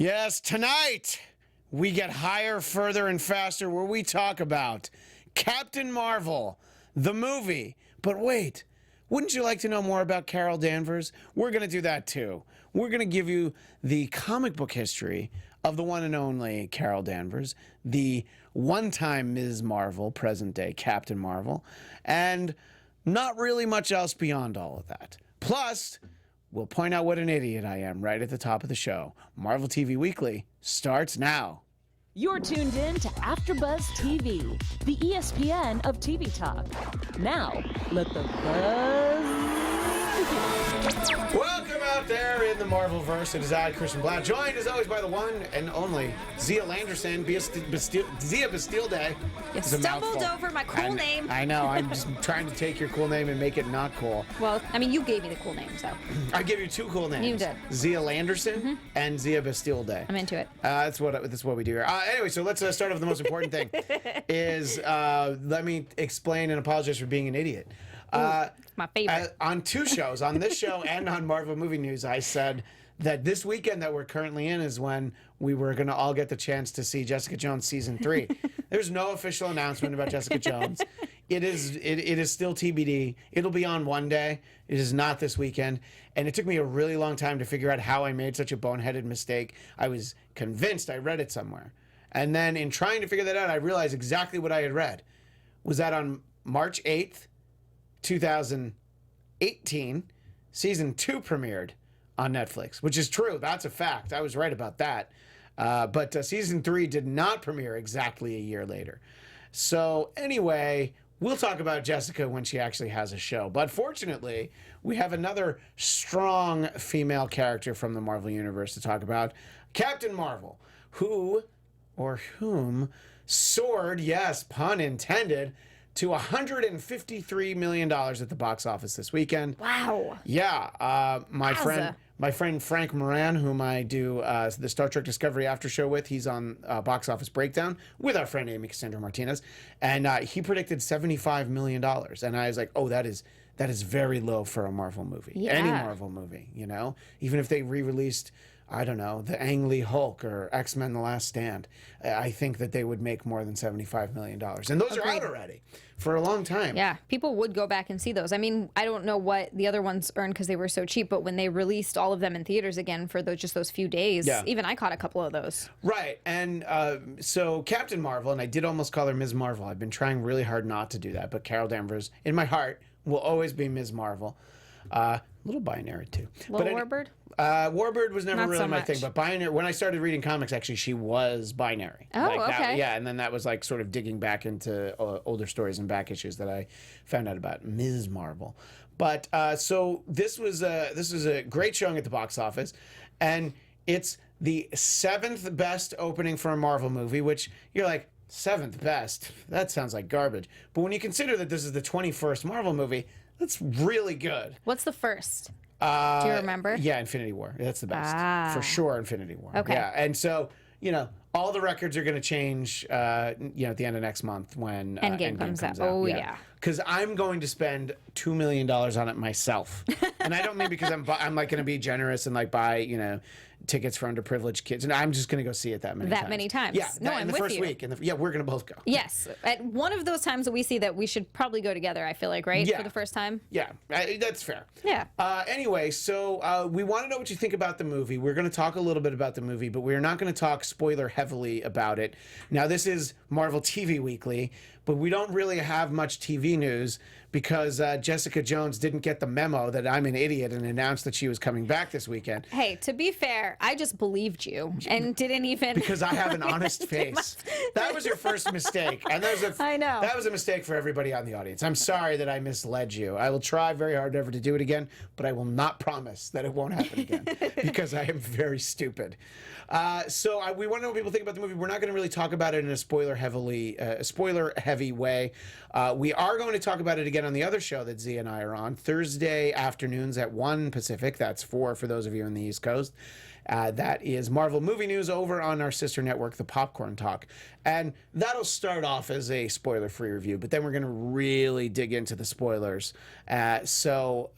Yes, tonight we get higher, further, and faster where we talk about Captain Marvel, the movie. But wait, wouldn't you like to know more about Carol Danvers? We're going to do that too. We're going to give you the comic book history of the one and only Carol Danvers, the one-time Ms. Marvel, present-day Captain Marvel, and not really much else beyond all of that. Plus, we'll point out what an idiot I am right at the top of the show. Marvel TV Weekly starts now. You're tuned in to AfterBuzz TV, the ESPN of TV talk. Now, let the buzz begin. Welcome out there in the Marvelverse. It is I, Christian Bladt, joined as always by the one and only Xia Anderson, Xia Bastille Day. You stumbled over my cool name. I know. I'm just trying to take your cool name and make it not cool. Well, I mean, you gave me the cool name, so. I give you two cool names. You did. Xia Anderson and Xia Bastille Day. I'm into it. That's what we do here. Anyway, so let's start off with the most important thing. Let me explain and apologize for being an idiot. My favorite. On two shows, on this show and on Marvel Movie News, I said that this weekend that we're currently in is when we were going to all get the chance to see Jessica Jones Season 3. There's no official announcement about Jessica Jones. It is still TBD. It'll be on one day. It is not this weekend. And it took me a really long time to figure out how I made such a boneheaded mistake. I was convinced I read it somewhere. And then in trying to figure that out, I realized exactly what I had read. Was that on March 8th, 2018, Season 2 premiered on Netflix, which is true. That's a fact. I was right about that. But Season 3 did not premiere exactly a year later. So anyway, we'll talk about Jessica when she actually has a show. But fortunately, we have another strong female character from the Marvel Universe to talk about, Captain Marvel, who or whom soared, yes, pun intended, to $153 million at the box office this weekend. Wow. Yeah. My friend Frank Moran, whom I do the Star Trek Discovery After Show with, he's on Box Office Breakdown with our friend Amy Cassandra Martinez, and he predicted $75 million. And I was like, oh, that is very low for a Marvel movie. Yeah. Any Marvel movie, you know? Even if they re-released, I don't know, the Ang Lee Hulk or X-Men The Last Stand, I think that they would make more than $75 million. And those are out already for a long time. Yeah, people would go back and see those. I mean, I don't know what the other ones earned because they were so cheap, but when they released all of them in theaters again for just those few days, even I caught a couple of those. Right, and so Captain Marvel, and I did almost call her Ms. Marvel. I've been trying really hard not to do that, but Carol Danvers, in my heart, will always be Ms. Marvel. A little binary too. Warbird? Warbird was never Not really so my much. thing, but binary. When I started reading comics, actually, she was binary. Oh, okay. Yeah, and then that was like sort of digging back into older stories and back issues that I found out about Ms. Marvel. But so this was a great showing at the box office, and it's the 7th best opening for a Marvel movie, which you're like, 7th best? That sounds like garbage. But when you consider that this is the 21st Marvel movie, that's really good. What's the first? Do you remember? Yeah, Infinity War. That's the best. For sure, Infinity War. Okay. Yeah, and so, all the records are going to change, at the end of next month when Endgame comes out. Oh, yeah. Because I'm going to spend $2 million on it myself. And I don't mean because I'm like going to be generous and like buy, tickets for underprivileged kids. And I'm just going to go see it that many times. Yeah, no, I'm in the with first you. week. We're going to both go. Yes. At one of those times that we see that we should probably go together, I feel like, right? Yeah. For the first time? Yeah, that's fair. Yeah. Anyway, so we want to know what you think about the movie. We're going to talk a little bit about the movie, but we're not going to talk spoiler heavily about it. Now, this is Marvel TV Weekly, but we don't really have much TV news because Jessica Jones didn't get the memo that I'm an idiot and announced that she was coming back this weekend. Hey, to be fair, I just believed you and didn't even... Because I have an honest face. That was your first mistake. And I know. That was a mistake for everybody on the audience. I'm sorry that I misled you. I will try very hard never to do it again, but I will not promise that it won't happen again because I am very stupid. So we want to know what people think about the movie. We're not going to really talk about it in a spoiler-heavy way. We are going to talk about it again on the other show that Z and I are on, Thursday afternoons at 1 Pacific. That's 4 for those of you on the East Coast. That is Marvel Movie News over on our sister network, The Popcorn Talk. And that'll start off as a spoiler-free review, but then we're going to really dig into the spoilers. So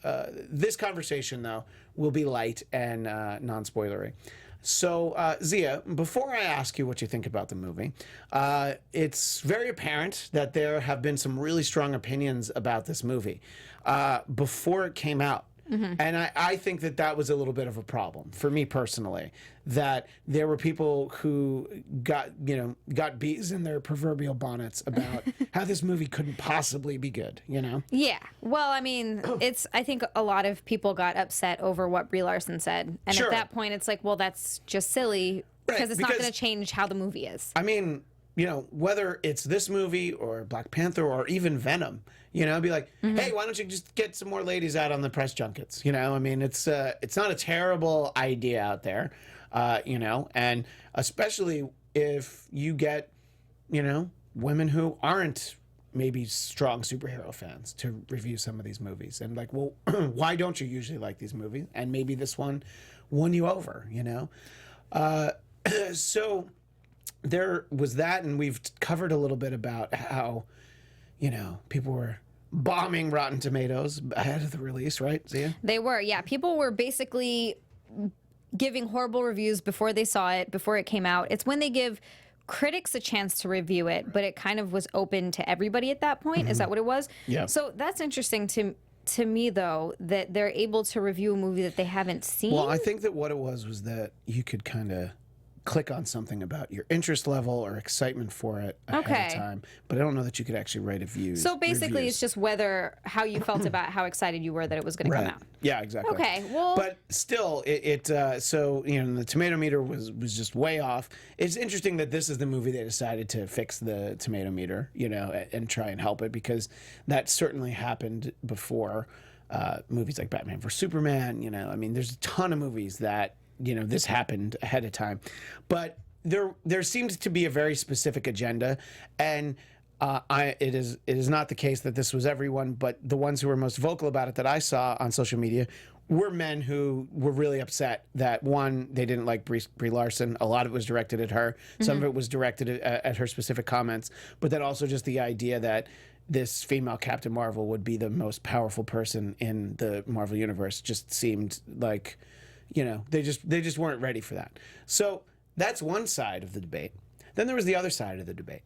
this conversation, though, will be light and non-spoilery. So, Xia, before I ask you what you think about the movie, it's very apparent that there have been some really strong opinions about this movie before it came out. And I think that that was a little bit of a problem for me personally, that there were people who got bees in their proverbial bonnets about how this movie couldn't possibly be good, Yeah. Well, I mean, I think a lot of people got upset over what Brie Larson said. And Sure. at that point, it's like, well, that's just silly because it's not going to change how the movie is. I mean, whether it's this movie or Black Panther or even Venom, be like, hey, why don't you just get some more ladies out on the press junkets? I mean, it's not a terrible idea out there, and especially if you get, women who aren't maybe strong superhero fans to review some of these movies. And like, well, why don't you usually like these movies? And maybe this one won you over, So there was that, and we've covered a little bit about how, people were bombing Rotten Tomatoes ahead of the release, right, Xia? They were, yeah. People were basically giving horrible reviews before they saw it, before it came out. It's when they give critics a chance to review it, but it kind of was open to everybody at that point. Is that what it was? Yeah. So that's interesting to me, though, that they're able to review a movie that they haven't seen. Well, I think that what it was that you could kind of click on something about your interest level or excitement for it ahead of time, but I don't know that you could actually write So basically, it's just how you felt about how excited you were that it was going to come out. Yeah, exactly. Okay, well, but still, so the tomato meter was just way off. It's interesting that this is the movie they decided to fix the tomato meter, and try and help it, because that certainly happened before movies like Batman vs Superman. I mean, there's a ton of movies that this happened ahead of time, but there seems to be a very specific agenda, and it is not the case that this was everyone, but the ones who were most vocal about it that I saw on social media were men who were really upset that, one, they didn't like Brie Larson. A lot of it was directed at her. Some of it was directed at her specific comments, but then also just the idea that this female Captain Marvel would be the most powerful person in the Marvel universe just seemed like, they just weren't ready for that. So that's one side of the debate. Then there was the other side of the debate.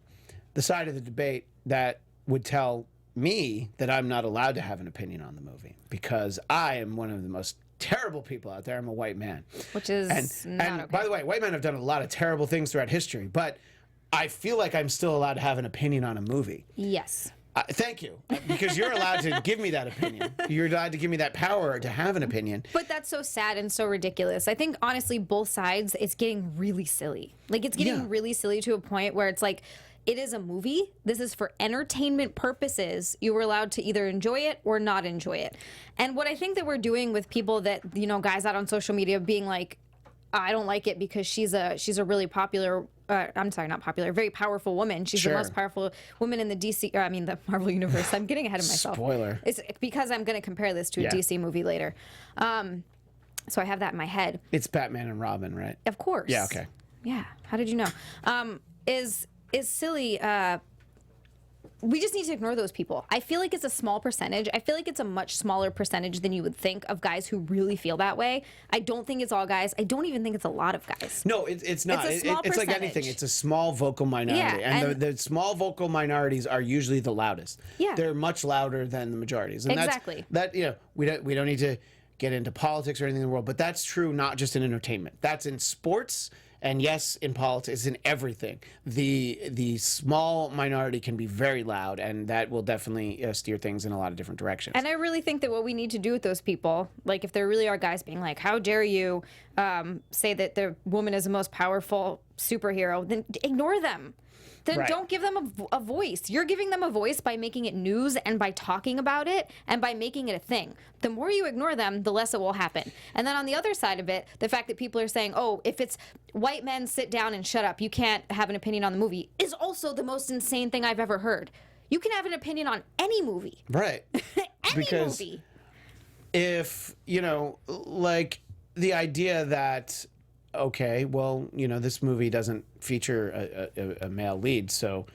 The side of the debate that would tell me that I'm not allowed to have an opinion on the movie because I am one of the most terrible people out there. I'm a white man. Which is not okay. By the way, white men have done a lot of terrible things throughout history, but I feel like I'm still allowed to have an opinion on a movie. Yes. Thank you, because you're allowed to give me that opinion. You're allowed to give me that power to have an opinion. But that's so sad and so ridiculous. I think, honestly, both sides, it's getting really silly. Like, it's getting really silly to a point where it's like, it is a movie. This is for entertainment purposes. You were allowed to either enjoy it or not enjoy it. And what I think that we're doing with people that, guys out on social media being like, I don't like it because she's a really popular, I'm sorry, not popular, very powerful woman. She's the most powerful woman in the the Marvel universe. I'm getting ahead of myself. Spoiler. It's because I'm going to compare this to a DC movie later. So I have that in my head. It's Batman and Robin, right? Of course. Yeah, okay. Yeah. How did you know? Is silly. We just need to ignore those people. I feel like it's a small percentage. I feel like it's a much smaller percentage than you would think of guys who really feel that way. I don't think it's all guys. I don't even think it's a lot of guys. No, it's not. It's a small it's like anything. It's a small vocal minority. Yeah, and the small vocal minorities are usually the loudest. Yeah. They're much louder than the majorities. And exactly. We don't need to get into politics or anything in the world, but that's true not just in entertainment. That's in sports. And yes, in politics, in everything, the small minority can be very loud, and that will definitely steer things in a lot of different directions. And I really think that what we need to do with those people, like if there really are guys being like, how dare you say that the woman is the most powerful superhero, then ignore them. Then don't give them a voice. You're giving them a voice by making it news and by talking about it and by making it a thing. The more you ignore them, the less it will happen. And then on the other side of it, the fact that people are saying, oh, if it's white men, sit down and shut up, you can't have an opinion on the movie, is also the most insane thing I've ever heard. You can have an opinion on any movie. Right. Because movie. If, like the idea that, okay, well, this movie doesn't feature a male lead, so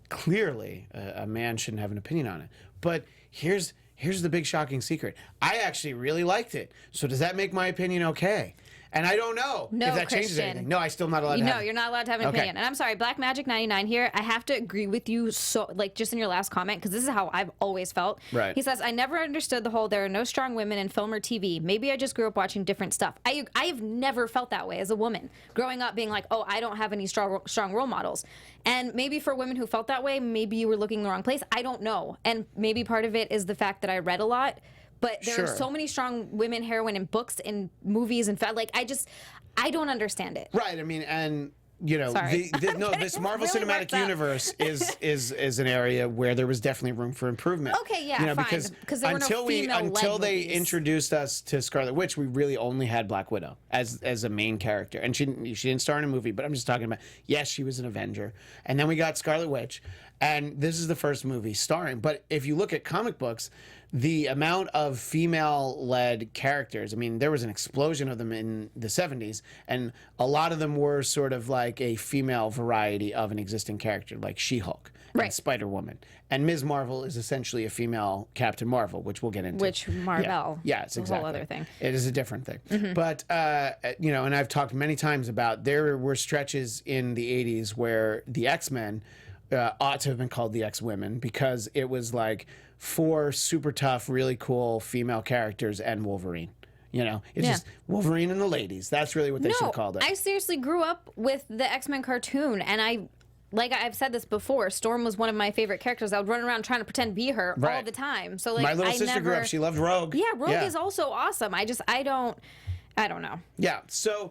clearly a man shouldn't have an opinion on it. But here's the big shocking secret. I actually really liked it. So does that make my opinion okay? And I don't know No, if that changes Christian. anything. No, I still not allowed to have No, you're not allowed to have an Okay. opinion. And I'm sorry, Black Magic 99 here, I have to agree with you so like just in your last comment, because this is how I've always felt. Right. He says, I never understood the whole there are no strong women in film or TV. Maybe I just grew up watching different stuff. I have never felt that way as a woman. Growing up being like, oh, I don't have any strong role models. And maybe for women who felt that way, maybe you were looking in the wrong place. I don't know. And maybe part of it is the fact that I read a lot. But there are Sure. so many strong women heroine in books and movies and like I don't understand it. Right. I mean, and you know, Sorry. this Marvel really Cinematic worked up. Universe is an area where there was definitely room for improvement. Okay, yeah, you know, fine, because there were no female-led until they movies. introduced us to Scarlet Witch, we really only had Black Widow as a main character, and she didn't star in a movie. But I'm just talking about, yes, she was an Avenger, and then we got Scarlet Witch, and this is the first movie starring. But if you look at comic books, the amount of female-led characters, I mean, there was an explosion of them in the 70s, and a lot of them were sort of like a female variety of an existing character, like She-Hulk and Right. Spider-Woman. And Ms. Marvel is essentially a female Captain Marvel, which we'll get into. Which Marvel. Yeah, it's a exactly. whole other thing. It is a different thing. But, you know, and I've talked many times about there were stretches in the 80s where the X-Men ought to have been called the X-Women, because it was like 4 super tough, really cool female characters and Wolverine. You know, it's Yeah. just Wolverine and the ladies. That's really what they should have called it. I seriously grew up with the X-Men cartoon, and I've said this before, Storm was one of my favorite characters. I would run around trying to pretend to be her all Right. the time. So like My little I sister grew never- up. She loved Rogue. Yeah, Rogue is also awesome. I don't know. Yeah. So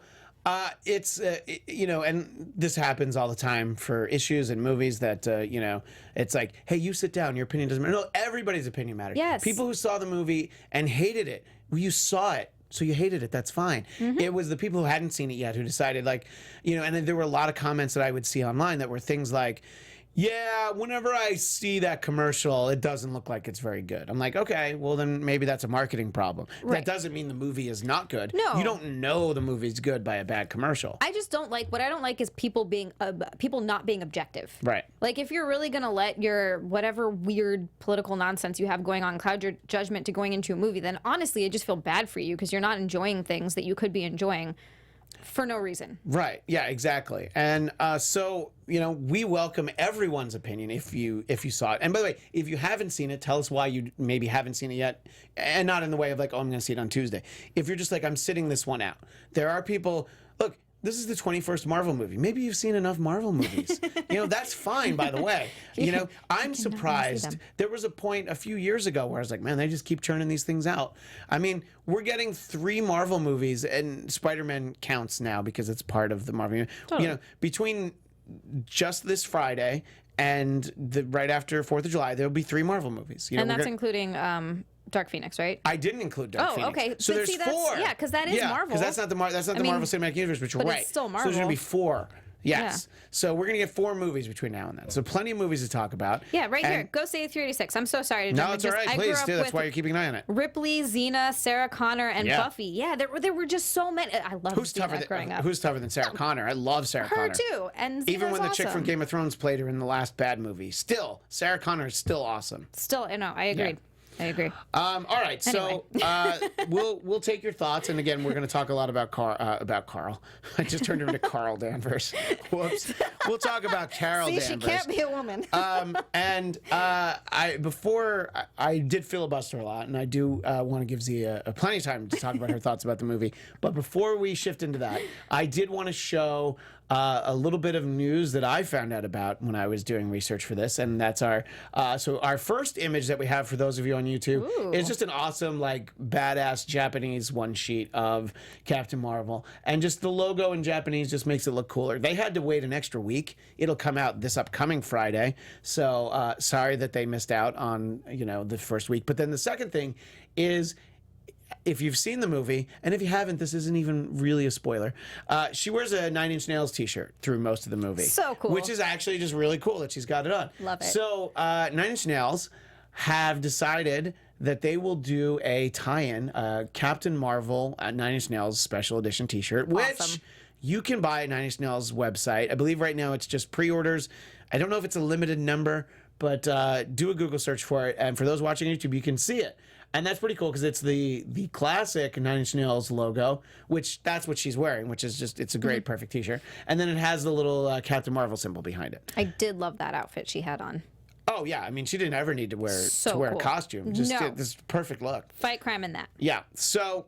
it's, you know, and this happens all the time for issues and movies that, you know, it's like, hey, you sit down. Your opinion doesn't matter. No, everybody's opinion matters. Yes. People who saw the movie and hated it, well, you saw it, so you hated it. That's fine. It was the people who hadn't seen it yet who decided, like, you know, and then there were a lot of comments that I would see online that were things like, yeah, whenever I see that commercial, it doesn't look like it's very good. I'm like, okay, well, then maybe that's a marketing problem. Right. That doesn't mean the movie is not good. No. You don't know the movie's good by a bad commercial. I just don't like, what I don't like is people not being objective. Right. Like, if you're really going to let your whatever weird political nonsense you have going on cloud your judgment to going into a movie, then honestly, I just feel bad for you, because you're not enjoying things that you could be enjoying for no reason. Right. Yeah, exactly. And so, you know, we welcome everyone's opinion if you saw it. And by the way, if you haven't seen it, tell us why you maybe haven't seen it yet. And not in the way of like, oh, I'm going to see it on Tuesday. If you're just like, I'm sitting this one out. There are people, look, this is the 21st Marvel movie. Maybe you've seen enough Marvel movies. You know, that's fine, by the way. You know, I'm surprised. them. There was a point a few years ago where I was like, man, they just keep churning these things out. I mean, we're getting 3 Marvel movies, and Spider-Man counts now because it's part of the Marvel universe. You know, between just this Friday and right after 4th of July, there'll be 3 Marvel movies. You know, And we're that's gonna- including Dark Phoenix, right? I didn't include Dark Oh, Phoenix. okay. So But there's see, that's- 4. yeah, 'cause that is Marvel. Because that's not the Marvel Cinematic Universe, but you're but right. it's still So there's going to Marvel. be 4. Yes. So we're going to get 4 movies between now and then. So plenty of movies to talk about. Yeah, right here. And- Go say 386. I'm so sorry to jump No, in. it's all right. I grew Please up do. That's with why you're keeping an eye on it. Ripley, Xena, Sarah Connor, and Yeah. Buffy. Yeah, there were just so many. I love Who's Xena growing up. Who's tougher than Sarah Connor? I love Sarah Her Connor. too. And Xena's Even when the chick awesome. from Game of Thrones played her in the last bad movie, still Sarah Connor is still awesome. Still, no, I agreed. I agree. All right, so we'll take your thoughts, and again, we're going to talk a lot about Carl. I just turned her into Carl Danvers. Whoops. We'll talk about Carol See, Danvers. she can't be a woman. Before I did filibuster a lot, and I do want to give Zia plenty of time to talk about her thoughts about the movie. But before we shift into that, I did want to show a little bit of news that I found out about when I was doing research for this, and that's our first image that we have for those of you on YouTube is just an awesome, like, badass Japanese one sheet of Captain Marvel, and just the logo in Japanese just makes it look cooler. They had to wait an extra week. It'll come out this upcoming Friday, so sorry that they missed out on the first week. But then the second thing is, if you've seen the movie, and if you haven't, this isn't even really a spoiler. She wears a 9 Inch Nails t-shirt through most of the movie. So cool. Which is actually just really cool that she's got it on. Love it. So 9 Inch Nails have decided that they will do a tie-in, Captain Marvel 9 Inch Nails special edition t-shirt, which Awesome. you can buy at 9 Inch Nails website. I believe right now it's just pre-orders. I don't know if it's a limited number, but do a Google search for it. And for those watching YouTube, you can see it. And that's pretty cool because it's the classic Nine Inch Nails logo, which that's what she's wearing, which is just, it's a great, perfect t-shirt. And then it has the little Captain Marvel symbol behind it. I did love that outfit she had on. Oh, yeah. I mean, she didn't ever need to wear So a cool. costume. Just No. this perfect look. Fight crime in that. Yeah. So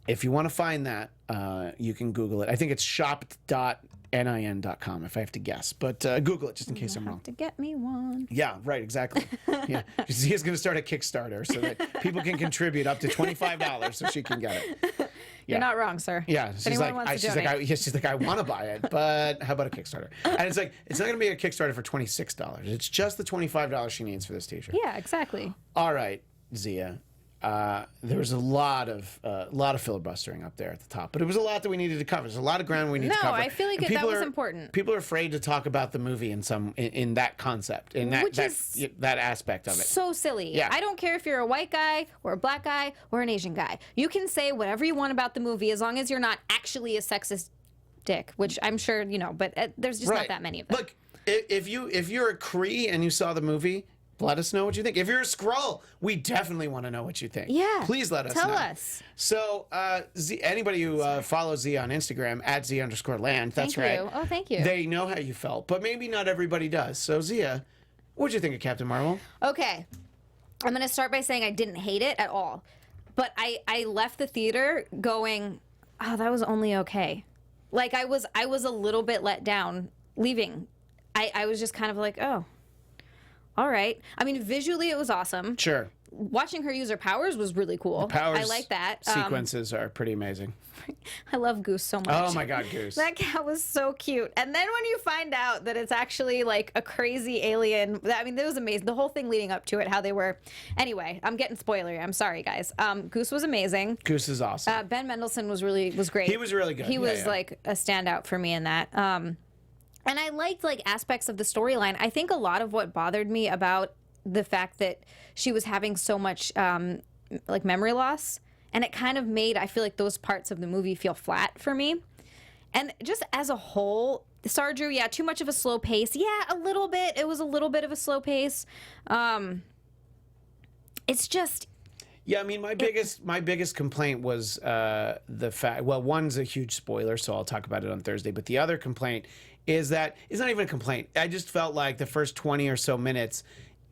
if you want to find that, you can Google it. I think it's shop.nin.com if I have to guess. But Google it just in case I'm wrong. To get me one. Yeah, right, exactly. Yeah. Zia's going to start a Kickstarter so that people can contribute up to $25 so she can get it. You're not wrong, sir. Yeah, If she's anyone like, wants to she's donate. like, I want to buy it, but how about a Kickstarter? And it's like, it's not going to be a Kickstarter for $26. It's just the $25 she needs for this t-shirt. Yeah, exactly. All right, Xia. There was a lot of filibustering up there at the top, but it was a lot that we needed to cover. There's a lot of ground we need to cover. No, I feel like And that people was are- important. People are afraid to talk about the movie in that concept, in that Which is that aspect of it. So silly. Yeah. I don't care if you're a white guy or a black guy or an Asian guy. You can say whatever you want about the movie as long as you're not actually a sexist dick, which I'm sure you know, but there's just not that many of them. Look, if you're a Cree and you saw the movie, let us know what you think. If you're a Skrull, we definitely want to know what you think. Yeah. Please let us Tell know. us. So, anybody who follows Z on Instagram, @Z_land, that's Thank right. you. Oh, thank you. They know how you felt, but maybe not everybody does. So, Xia, what'd you think of Captain Marvel? Okay. I'm going to start by saying I didn't hate it at all. But I left the theater going, oh, that was only okay. Like, I was a little bit let down leaving. I was just kind of like, oh, all right. I mean, visually it was awesome. Sure. Watching her use her powers was really cool. Powers I like that. sequences are pretty amazing. I love Goose so much. Oh my God, Goose. That cat was so cute. And then when you find out that it's actually like a crazy alien, I mean, that was amazing. The whole thing leading up to it, how they were. Anyway, I'm getting spoilery. I'm sorry, guys. Goose was amazing. Goose is awesome. Ben Mendelsohn was great. He was really good. He Yeah, was yeah. like a standout for me in that. And I liked like aspects of the storyline. I think a lot of what bothered me about the fact that she was having so much like memory loss, and it kind of made, I feel like, those parts of the movie feel flat for me. And just as a whole, Sardru, yeah, too much of a slow pace. Yeah, a little bit. It was a little bit of a slow pace. It's just. Yeah, I mean, my biggest complaint was the fact. Well, one's a huge spoiler, so I'll talk about it on Thursday. But the other complaint is that it's not even a complaint. I just felt like the first 20 or so minutes,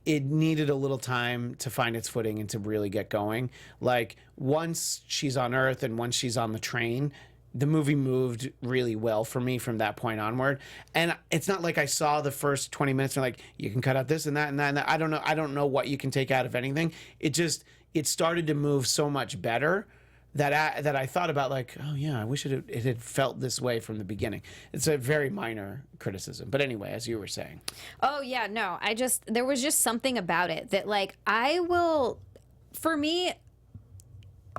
it needed a little time to find its footing and to really get going. Like once she's on Earth and once she's on the train, the movie moved really well for me from that point onward. And it's not like I saw the first 20 minutes and like, you can cut out this and that and that and that. I don't know what you can take out of anything. It started to move so much better that I thought about like, oh yeah, I wish it had felt this way from the beginning. It's a very minor criticism. But anyway, as you were saying. Oh yeah, no, there was just something about it that like for me,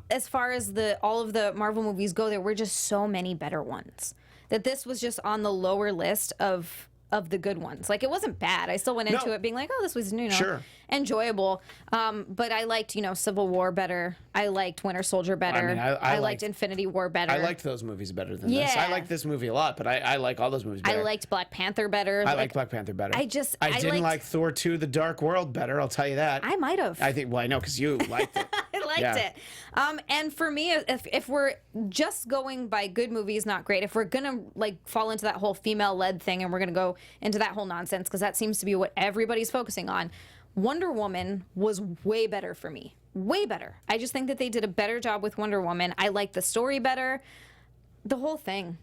as far as all of the Marvel movies go, there were just so many better ones that this was just on the lower list of the good ones. Like it wasn't bad. I still went into it being like, oh, this was Sure. enjoyable. But I liked, Civil War better. I liked Winter Soldier better. I mean, I liked Infinity War better. I liked those movies better than this. Yeah. I liked this movie a lot, but I like all those movies better. I liked Black Panther better. I liked Black Panther better. I didn't liked- like Thor 2: The Dark World better, I'll tell you that. I might have. I think, well, I know because you liked it. I liked Yeah. it. And for me, if we're just going by good movies, not great. If we're gonna like fall into that whole female-led thing, and we're gonna go into that whole nonsense, because that seems to be what everybody's focusing on, Wonder Woman was way better for me. Way better. I just think that they did a better job with Wonder Woman. I liked the story better. The whole thing.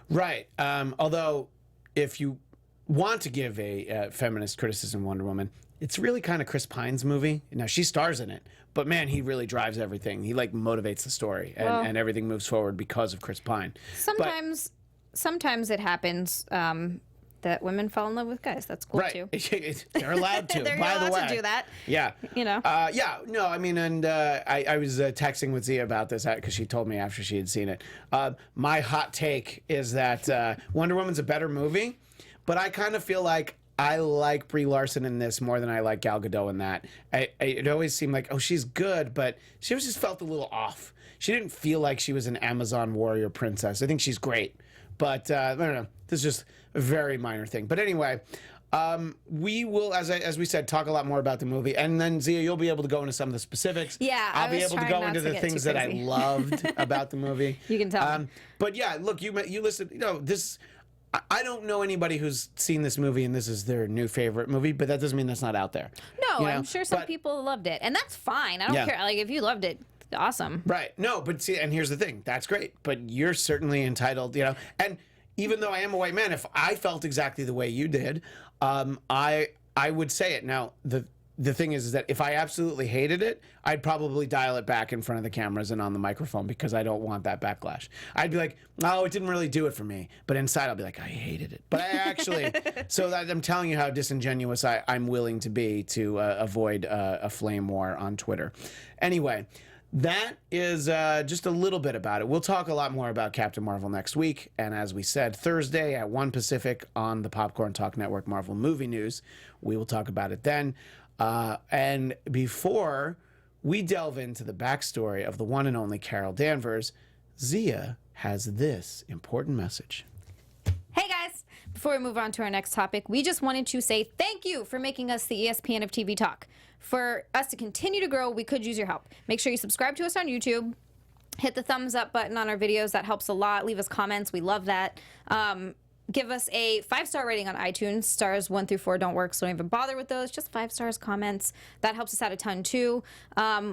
Right. Although, if you want to give a feminist criticism of Wonder Woman, it's really kind of Chris Pine's movie. Now, she stars in it, but man, he really drives everything. He like motivates the story, and everything moves forward because of Chris Pine. Sometimes it happens that women fall in love with guys. That's cool too. They're allowed to. They're by allowed the way, to do that. Yeah. Yeah. No. I mean, and I was texting with Xia about this because she told me after she had seen it. My hot take is that Wonder Woman's a better movie, but I kind of feel like I like Brie Larson in this more than I like Gal Gadot in that. It always seemed like, oh, she's good, but she just felt a little off. She didn't feel like she was an Amazon warrior princess. I think she's great, but I don't know. This is just a very minor thing. But anyway, We will, as we said, talk a lot more about the movie, and then Xia, you'll be able to go into some of the specifics. Yeah, I'll be able to go into the things that I loved about the movie. You can tell me. But yeah, look, you listed, this. I don't know anybody who's seen this movie and this is their new favorite movie, but that doesn't mean that's not out there. No, I'm sure some people loved it, and that's fine. I don't care. Like, if you loved it, awesome. Right. No, but see, and here's the thing. That's great, but you're certainly entitled, and even though I am a white man, if I felt exactly the way you did, I would say it. Now, the thing is that if I absolutely hated it, I'd probably dial it back in front of the cameras and on the microphone because I don't want that backlash. I'd be like, no, it didn't really do it for me. But inside, I'll be like, I hated it. But I actually, so that I'm telling you how disingenuous I'm willing to be to avoid a flame war on Twitter. Anyway, that is just a little bit about it. We'll talk a lot more about Captain Marvel next week. And as we said, Thursday at 1 Pacific on the Popcorn Talk Network Marvel Movie News. We will talk about it then. And before we delve into the backstory of the one and only Carol Danvers, Xia has this important message. Hey guys! Before we move on to our next topic, we just wanted to say thank you for making us the ESPN of TV Talk. For us to continue to grow, we could use your help. Make sure you subscribe to us on YouTube. Hit the thumbs up button on our videos. That helps a lot. Leave us comments. We love that. Give us a 5-star rating on iTunes. Stars 1 through 4 don't work, so don't even bother with those. Just 5 stars, comments. That helps us out a ton, too.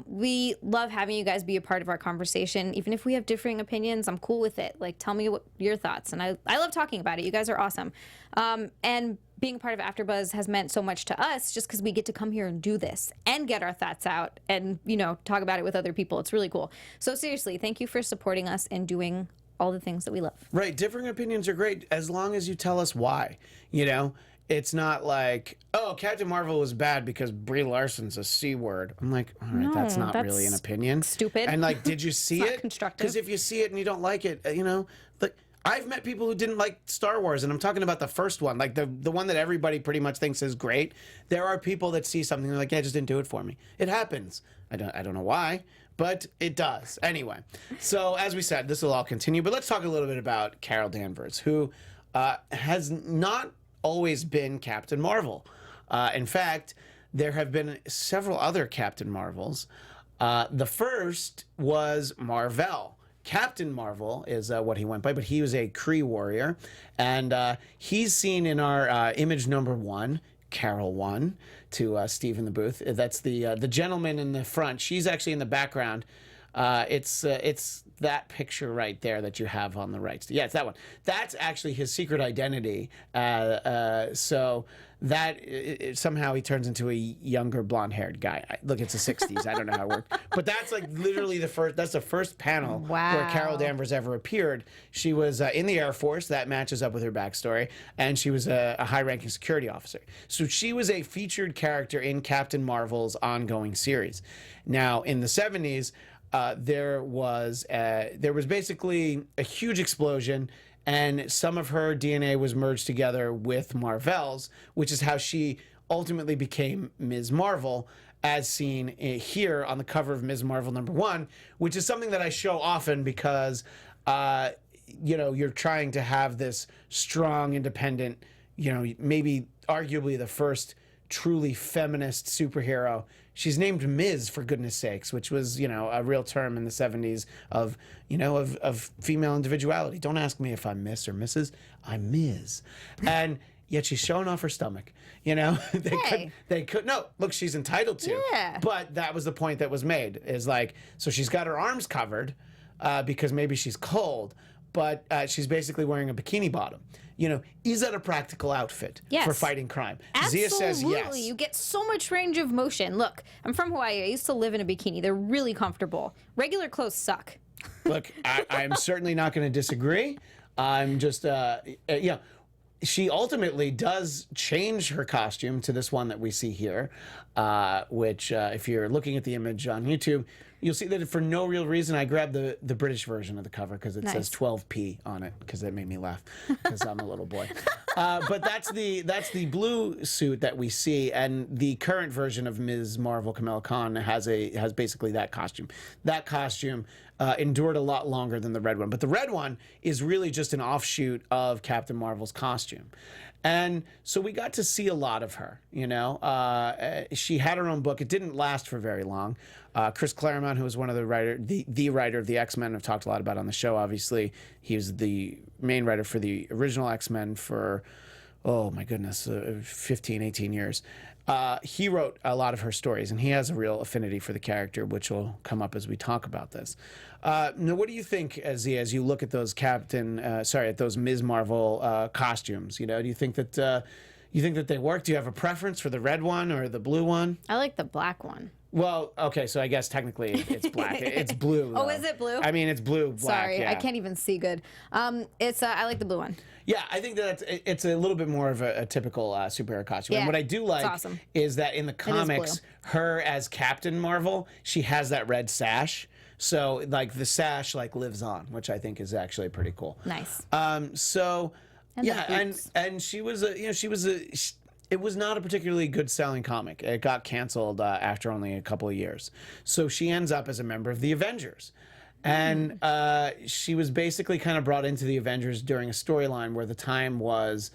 We love having you guys be a part of our conversation. Even if we have differing opinions, I'm cool with it. Like, tell me what your thoughts. And I love talking about it. You guys are awesome. And being a part of AfterBuzz has meant so much to us just because we get to come here and do this and get our thoughts out and, talk about it with other people. It's really cool. So seriously, thank you for supporting us and doing all the things that we love. Right. Differing opinions are great as long as you tell us why. It's not like, oh, Captain Marvel was bad because Brie Larson's a C word. I'm like, all right, that's not really an opinion. Stupid. And like, did you see it? Constructive. Because if you see it and you don't like it, I've met people who didn't like Star Wars, and I'm talking about the first one, like the one that everybody pretty much thinks is great. There are people that see something and they're like, yeah, it just didn't do it for me. It happens. I don't know why, but it does. Anyway, so as we said, this will all continue, but let's talk a little bit about Carol Danvers, who has not always been Captain Marvel. In fact, there have been several other Captain Marvels. The first was Marvel. Captain Marvel is what he went by, but he was a Kree warrior, and he's seen in our image number 1, Carol 1, to Steve in the booth. That's the gentleman in the front. She's actually in the background. It's that picture right there that you have on the right. Yeah, it's that one. That's actually his secret identity. So that somehow he turns into a younger blonde-haired guy. Look, it's the 60s. I don't know how it worked. But that's like literally that's the first panel where Carol Danvers ever appeared. She was in the Air Force. That matches up with her backstory. And she was a high-ranking security officer. So she was a featured character in Captain Marvel's ongoing series. Now, in the 70s, there was basically a huge explosion, and some of her DNA was merged together with Marvel's, which is how she ultimately became Ms. Marvel, as seen here on the cover of Ms. Marvel #1, which is something that I show often because, you're trying to have this strong, independent, maybe arguably the first truly feminist superhero. She's named Ms., for goodness sakes, which was, a real term in the 70s of female individuality. Don't ask me if I'm Miss or Mrs. I'm Ms. And yet she's showing off her stomach. They could no, look, she's entitled to. Yeah. But that was the point that was made, is like, so she's got her arms covered because maybe she's cold, but she's basically wearing a bikini bottom. Is that a practical outfit for fighting crime? Absolutely. Zia says yes. You get so much range of motion. Look, I'm from Hawaii. I used to live in a bikini. They're really comfortable. Regular clothes suck. Look, I'm certainly not going to disagree. I'm just, she ultimately does change her costume to this one that we see here, which if you're looking at the image on YouTube, you'll see that for no real reason I grabbed the British version of the cover because it says 12p on it, because that made me laugh because I'm a little boy. But that's the blue suit that we see, and the current version of Ms. Marvel Kamala Khan has basically that costume. That costume endured a lot longer than the red one. But the red one is really just an offshoot of Captain Marvel's costume. And so we got to see a lot of her, you know. She had her own book. It didn't last for very long. Chris Claremont, who was one of the writer of the X-Men, I've talked a lot about on the show, obviously. He was the main writer for the original X-Men for, oh my goodness, 15, 18 years. He wrote a lot of her stories, and he has a real affinity for the character, which will come up as we talk about this. Now, what do you think, as you look at those at those Ms. Marvel costumes? You know, do you think that they work? Do you have a preference for the red one or the blue one? I like the black one. Well, okay, so I guess technically it's black. It's blue. Oh, is it blue? I mean, it's blue, black. Sorry, yeah. I can't even see good. I like the blue one. Yeah, I think that it's a little bit more of a typical superhero costume. Yeah, and what I do like awesome. is that in the comics, her as Captain Marvel, she has that red sash. So like the sash like lives on, which I think is actually pretty cool. Nice. So And yeah, and she was it was not a particularly good selling comic. It got canceled after only a couple of years. So she ends up as a member of the Avengers. And she was basically kind of brought into the Avengers during a storyline where the time was,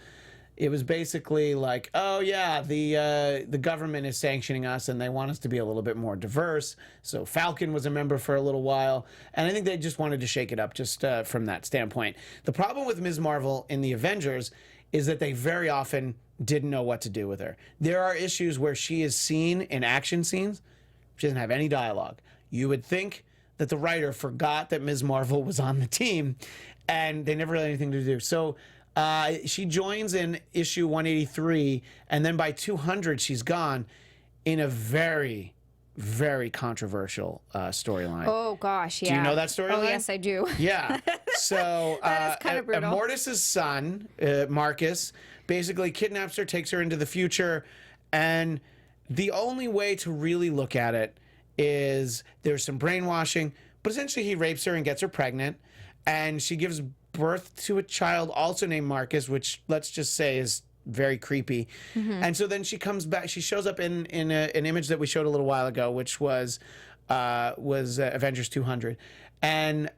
it was basically like, oh yeah, the government is sanctioning us and they want us to be a little bit more diverse. So Falcon was a member for a little while. And I think they just wanted to shake it up just from that standpoint. The problem with Ms. Marvel in the Avengers is that they very often didn't know what to do with her. There are issues where she is seen in action scenes. She doesn't have any dialogue. You would think that the writer forgot that Ms. Marvel was on the team, and they never had anything to do. So she joins in issue 183, and then by 200, she's gone in a very, very controversial storyline. Oh, gosh, yeah. Do you know that storyline? Oh, yes, I do. Yeah. So That is kind of brutal. Immortus' son, Marcus, basically kidnaps her, takes her into the future, and the only way to really look at it is there's some brainwashing, but essentially he rapes her and gets her pregnant, and she gives birth to a child also named Marcus, which let's just say is very creepy. Mm-hmm. And so then she comes back. She shows up in an image that we showed a little while ago, which was Avengers 200. And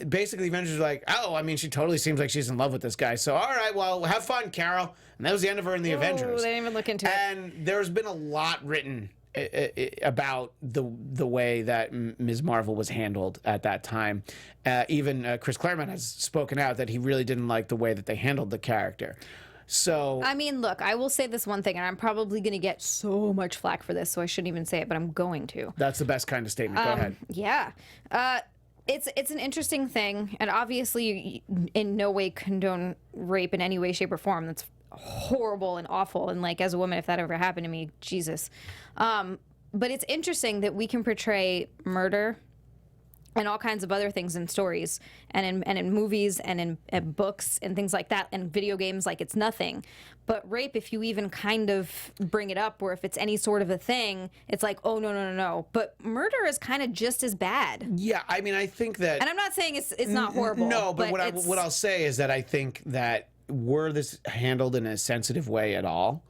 basically, Avengers are like, oh, I mean, she totally seems like she's in love with this guy. So, all right, well, have fun, Carol. And that was the end of her in the Avengers. They didn't even look into it. And there's been a lot written about the way that Ms. Marvel was handled at that time. Even Chris Claremont has spoken out that he really didn't like the way that they handled the character. So I mean, look, I will say this one thing, and I'm probably going to get so much flack for this, so I shouldn't even say it, but I'm going to. That's the best kind of statement. Go ahead. Yeah. It's an interesting thing, and obviously you in no way condone rape in any way, shape, or form. That's horrible and awful, and like as a woman, if that ever happened to me, Jesus. But it's interesting that we can portray murder and all kinds of other things in stories and in movies and in books and things like that and video games like it's nothing. But rape, if you even kind of bring it up or if it's any sort of a thing, it's like, oh, no. But murder is kind of just as bad. Yeah, I mean, I think that... And I'm not saying it's not horrible. No, but what I'll say is that I think that were this handled in a sensitive way at all,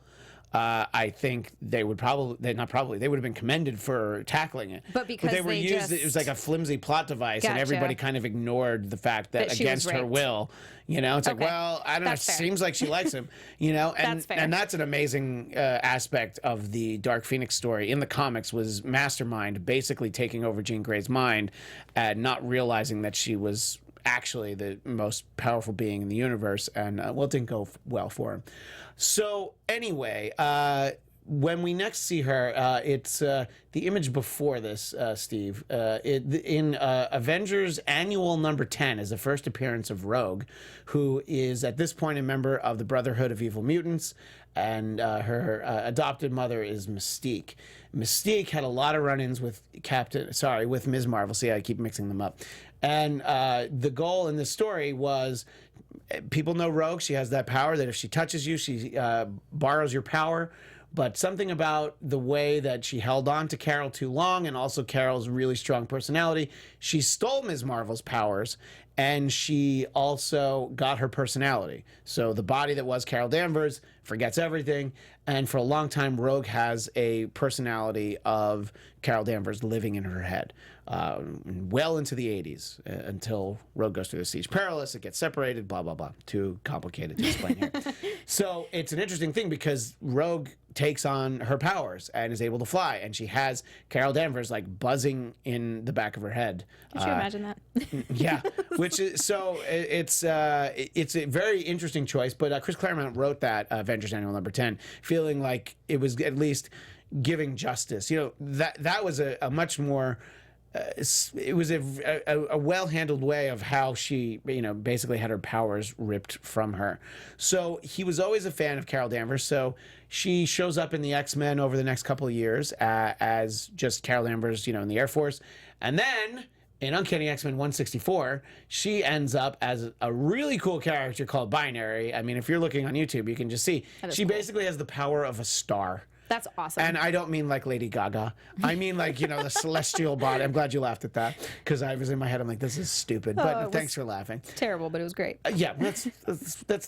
I think they would they would have been commended for tackling it. But because they were used, it was like a flimsy plot device, and everybody kind of ignored the fact that against her will, you know, it's like, well, I don't know, it seems like she likes him, you know, and that's an amazing aspect of the Dark Phoenix story in the comics was Mastermind basically taking over Jean Grey's mind and not realizing that she was actually the most powerful being in the universe, and well, it didn't go well for him. So anyway, when we next see her, it's the image before this, Steve. In Avengers Annual number 10 is the first appearance of Rogue, who is at this point a member of the Brotherhood of Evil Mutants, and her adopted mother is Mystique. Mystique had a lot of run-ins with with Ms. Marvel. See, I keep mixing them up. And the goal in this story was, people know Rogue. She has that power that if she touches you, she borrows your power. But something about the way that she held on to Carol too long, and also Carol's really strong personality, she stole Ms. Marvel's powers and she also got her personality. So the body that was Carol Danvers forgets everything, and for a long time, Rogue has a personality of Carol Danvers living in her head, well into the 80s, until Rogue goes through the Siege Perilous, it gets separated, blah, blah, blah. Too complicated to explain here. So it's an interesting thing because Rogue takes on her powers and is able to fly, and she has Carol Danvers like buzzing in the back of her head. Could you imagine that? Yeah, which is so it's a very interesting choice. But Chris Claremont wrote that Avengers Annual number 10, feeling like it was at least giving justice. You know, that was a much more. It was a well-handled way of how she, basically had her powers ripped from her. So he was always a fan of Carol Danvers. So she shows up in the X-Men over the next couple of years as just Carol Danvers, in the Air Force. And then in Uncanny X-Men 164, she ends up as a really cool character called Binary. I mean, if you're looking on YouTube, you can just see she basically has the power of a star. That's awesome. And I don't mean like Lady Gaga. I mean like, the celestial body. I'm glad you laughed at that because I was in my head. I'm like, this is stupid. But thanks for laughing. Terrible, but it was great. Yeah, that's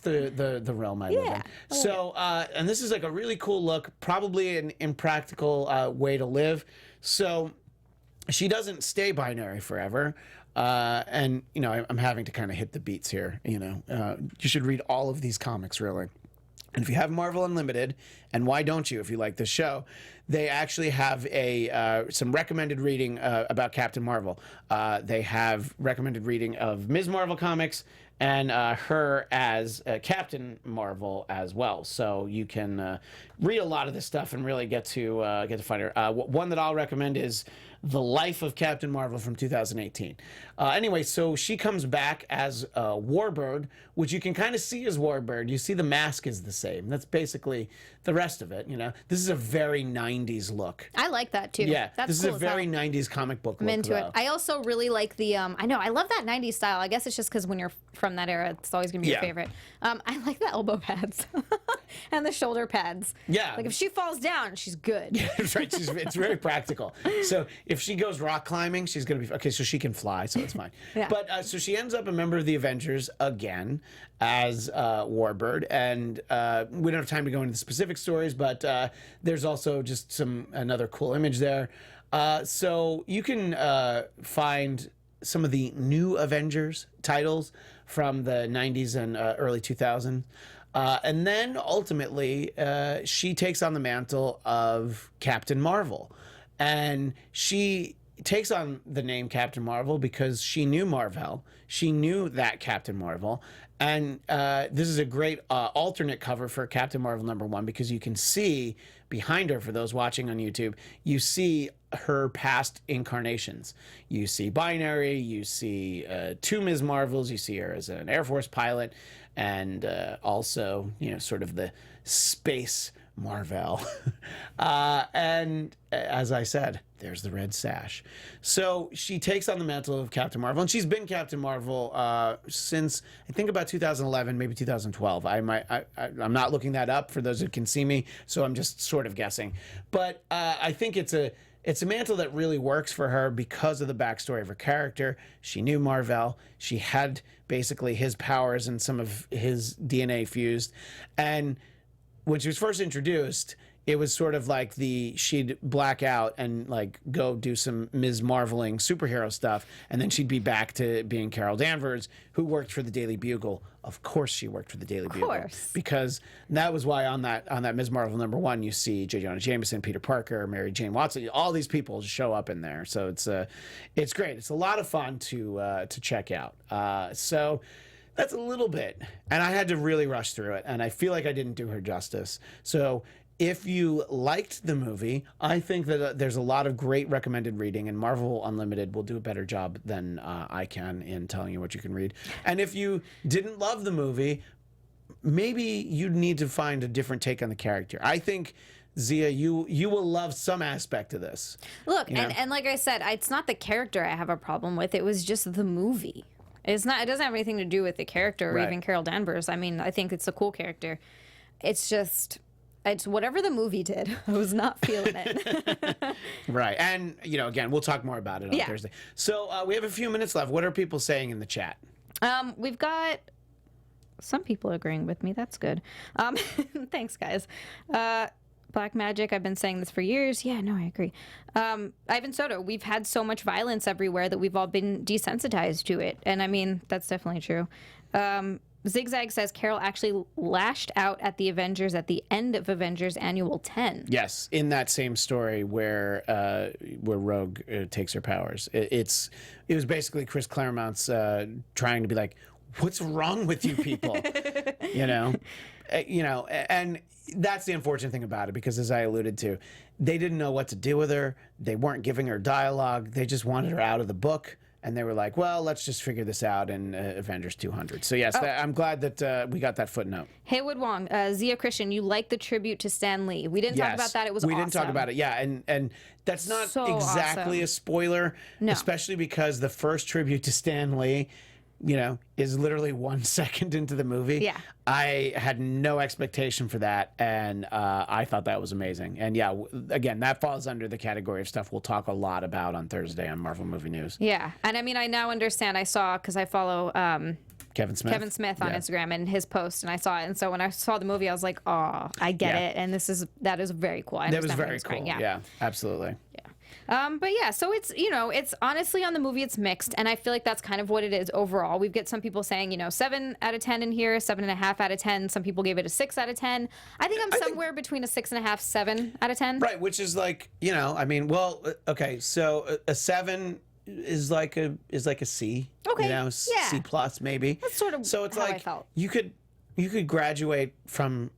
the realm I live in. So, and this is like a really cool look, probably an impractical way to live. So she doesn't stay binary forever. And, I'm having to kind of hit the beats here. You should read all of these comics, really. And if you have Marvel Unlimited, and why don't you if you like this show, they actually have some recommended reading about Captain Marvel. They have recommended reading of Ms. Marvel comics and her as Captain Marvel as well. So you can read a lot of this stuff and really get to find her. One that I'll recommend is The Life of Captain Marvel from 2018. Anyway, so she comes back as Warbird, which you can kind of see as Warbird. You see the mask is the same. That's basically the rest of it, This is a very 90s look. I like that, too. Yeah, that's this cool is a very 90s comic book I'm look. into it. I also really like the, I know, I love that 90s style. I guess it's just because when you're from that era, it's always going to be your favorite. I like the elbow pads and the shoulder pads. Yeah. Like if she falls down, she's good. That's right. It's very practical. So if she goes rock climbing, she's going to be okay. So she can fly, so it's fine. Yeah. But so she ends up a member of the Avengers again as Warbird, and we don't have time to go into the specific stories, but there's also just another cool image there. So you can find some of the new Avengers titles from the 90s and early 2000s. And then ultimately, she takes on the mantle of Captain Marvel. And she takes on the name Captain Marvel because she knew Marvel. She knew that Captain Marvel. And this is a great alternate cover for Captain Marvel #1 because you can see behind her, for those watching on YouTube, you see her past incarnations. You see Binary, you see two Ms. Marvels, you see her as an Air Force pilot, and also, sort of the space Marvel. And as I said, there's the red sash. So she takes on the mantle of Captain Marvel, and she's been Captain Marvel since I think about 2011, maybe 2012. I'm not looking that up for those who can see me, so I'm just sort of guessing. But I think it's a mantle that really works for her because of the backstory of her character. She knew Marvel. She had basically his powers and some of his DNA fused. And when she was first introduced, it was sort of like she'd black out and like go do some Ms. Marveling superhero stuff, and then she'd be back to being Carol Danvers, who worked for the Daily Bugle. Of course she worked for the Daily Bugle. Because that was why on that Ms. Marvel #1 you see J. Jonah Jameson, Peter Parker, Mary Jane Watson, all these people show up in there. So it's great. It's a lot of fun to check out. So that's a little bit, and I had to really rush through it, and I feel like I didn't do her justice. So if you liked the movie, I think that there's a lot of great recommended reading, and Marvel Unlimited will do a better job than I can in telling you what you can read. And if you didn't love the movie, maybe you need to find a different take on the character. I think, Xia, you will love some aspect of this. Look, and like I said, it's not the character I have a problem with. It was just the movie. It's not. It doesn't have anything to do with the character or even Carol Danvers. I mean, I think it's a cool character. It's just, it's whatever the movie did. I was not feeling it. Right. And, again, we'll talk more about it on Thursday. So we have a few minutes left. What are people saying in the chat? We've got some people agreeing with me. That's good. Thanks, guys. Black Magic, I've been saying this for years. Yeah, no, I agree. Ivan Soto, we've had so much violence everywhere that we've all been desensitized to it. And I mean, that's definitely true. Zigzag says Carol actually lashed out at the Avengers at the end of Avengers Annual 10. Yes, in that same story where Rogue takes her powers. It was basically Chris Claremont's trying to be like, what's wrong with you people? And that's the unfortunate thing about it, because as I alluded to, they didn't know what to do with her. They weren't giving her dialogue. They just wanted her out of the book. And they were like, well, let's just figure this out in Avengers 200. So, yes, I'm glad that we got that footnote. Haywood Wong, Zia Christian, you like the tribute to Stan Lee. We didn't talk about that. It was awesome. We didn't talk about it, yeah. And that's not So exactly awesome. a spoiler, No. especially because the first tribute to Stan Lee, is literally 1 second into the movie. Yeah. I had no expectation for that, and I thought that was amazing. And yeah, again, that falls under the category of stuff we'll talk a lot about on Thursday on Marvel Movie News. Yeah. And I mean, I now understand. I saw, because I follow Kevin Smith on Instagram and his post, and I saw it. And so when I saw the movie, I was like, oh, I get it. And that is very cool. That was very cool. Yeah, absolutely. But yeah, so it's honestly on the movie, it's mixed. And I feel like that's kind of what it is overall. We get some people saying, 7 out of 10 in here, 7.5 out of 10. Some people gave it a 6 out of 10. I think I'm somewhere between a 6.5, 7 out of 10. Right, which is like, okay, so a 7 is like a C. Okay, C plus maybe. That's sort of so it's how like I felt. you could graduate from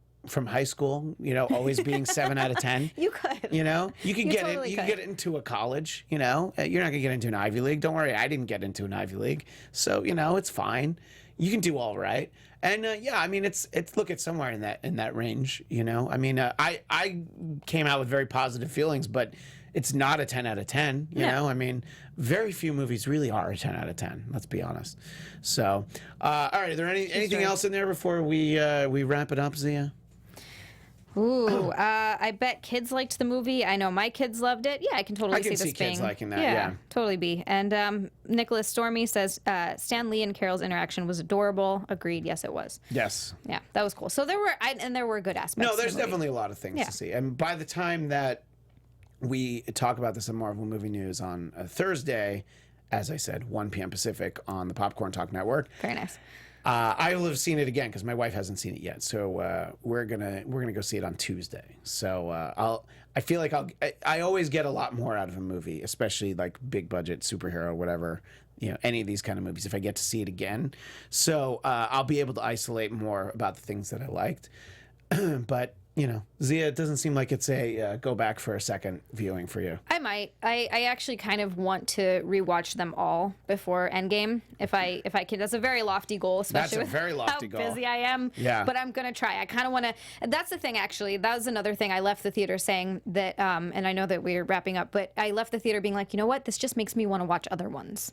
high school, always being 7 out of 10. You could. You could get totally it. You could get into a college. You're not gonna get into an Ivy League. Don't worry, I didn't get into an Ivy League, so it's fine. You can do all right. And it's somewhere in that range. I came out with very positive feelings, but it's not a 10 out of 10. You know, very few movies really are a 10 out of 10. Let's be honest. So, all right. Are there anything else in there before we wrap it up, Zia? Ooh, I bet kids liked the movie. I know my kids loved it. Yeah, I can totally see this being. Kids liking that. Yeah, totally be. And Nicholas Stormy says Stan Lee and Carol's interaction was adorable. Agreed. Yes, it was. Yes. Yeah, that was cool. So there were good aspects. No, there's definitely a lot of things to see. And by the time that we talk about this in Marvel Movie News on Thursday, as I said, 1 p.m. Pacific on the Popcorn Talk Network. Very nice. I will have seen it again because my wife hasn't seen it yet. So we're gonna go see it on Tuesday. So I feel like I always get a lot more out of a movie, especially like big budget superhero, whatever. Any of these kind of movies, if I get to see it again. So I'll be able to isolate more about the things that I liked. But Zia, it doesn't seem like it's a go back for a second viewing for you. I might. I actually kind of want to rewatch them all before Endgame, if I can. That's a very lofty goal, especially That's a very lofty with goal. how busy I am. Yeah. But I'm gonna try. I kind of want to. That's the thing, actually. That was another thing. I left the theater saying that, and I know that we're wrapping up, but I left the theater being like, you know what? This just makes me want to watch other ones.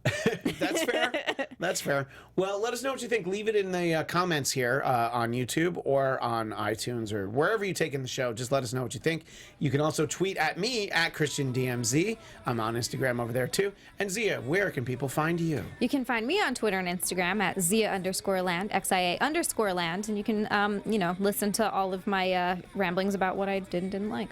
That's fair. That's fair. Well, let us know what you think. Leave it in the comments here on YouTube or on iTunes or wherever you take in the show. Just let us know what you think. You can also tweet at me at ChristianDMZ. I'm on Instagram over there too. And Zia, where can people find you? You can find me on Twitter and Instagram at Zia_land, XIA_land, and you can listen to all of my ramblings about what I did and didn't like.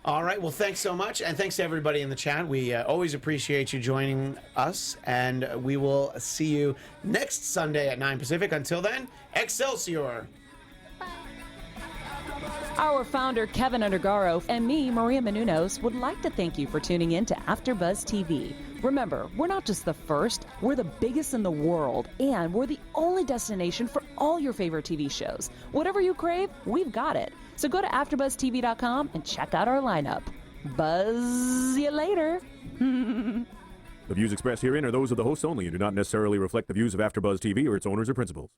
All right. Well, thanks so much, and thanks to everybody in the chat. We always appreciate you joining us, and we will see you next Sunday at 9 Pacific. Until then, Excelsior! Our founder, Kevin Undergaro, and me, Maria Menounos, would like to thank you for tuning in to AfterBuzz TV. Remember, we're not just the first, we're the biggest in the world, and we're the only destination for all your favorite TV shows. Whatever you crave, we've got it. So go to AfterBuzzTV.com and check out our lineup. Buzz you later. The views expressed herein are those of the hosts only and do not necessarily reflect the views of AfterBuzz TV or its owners or principals.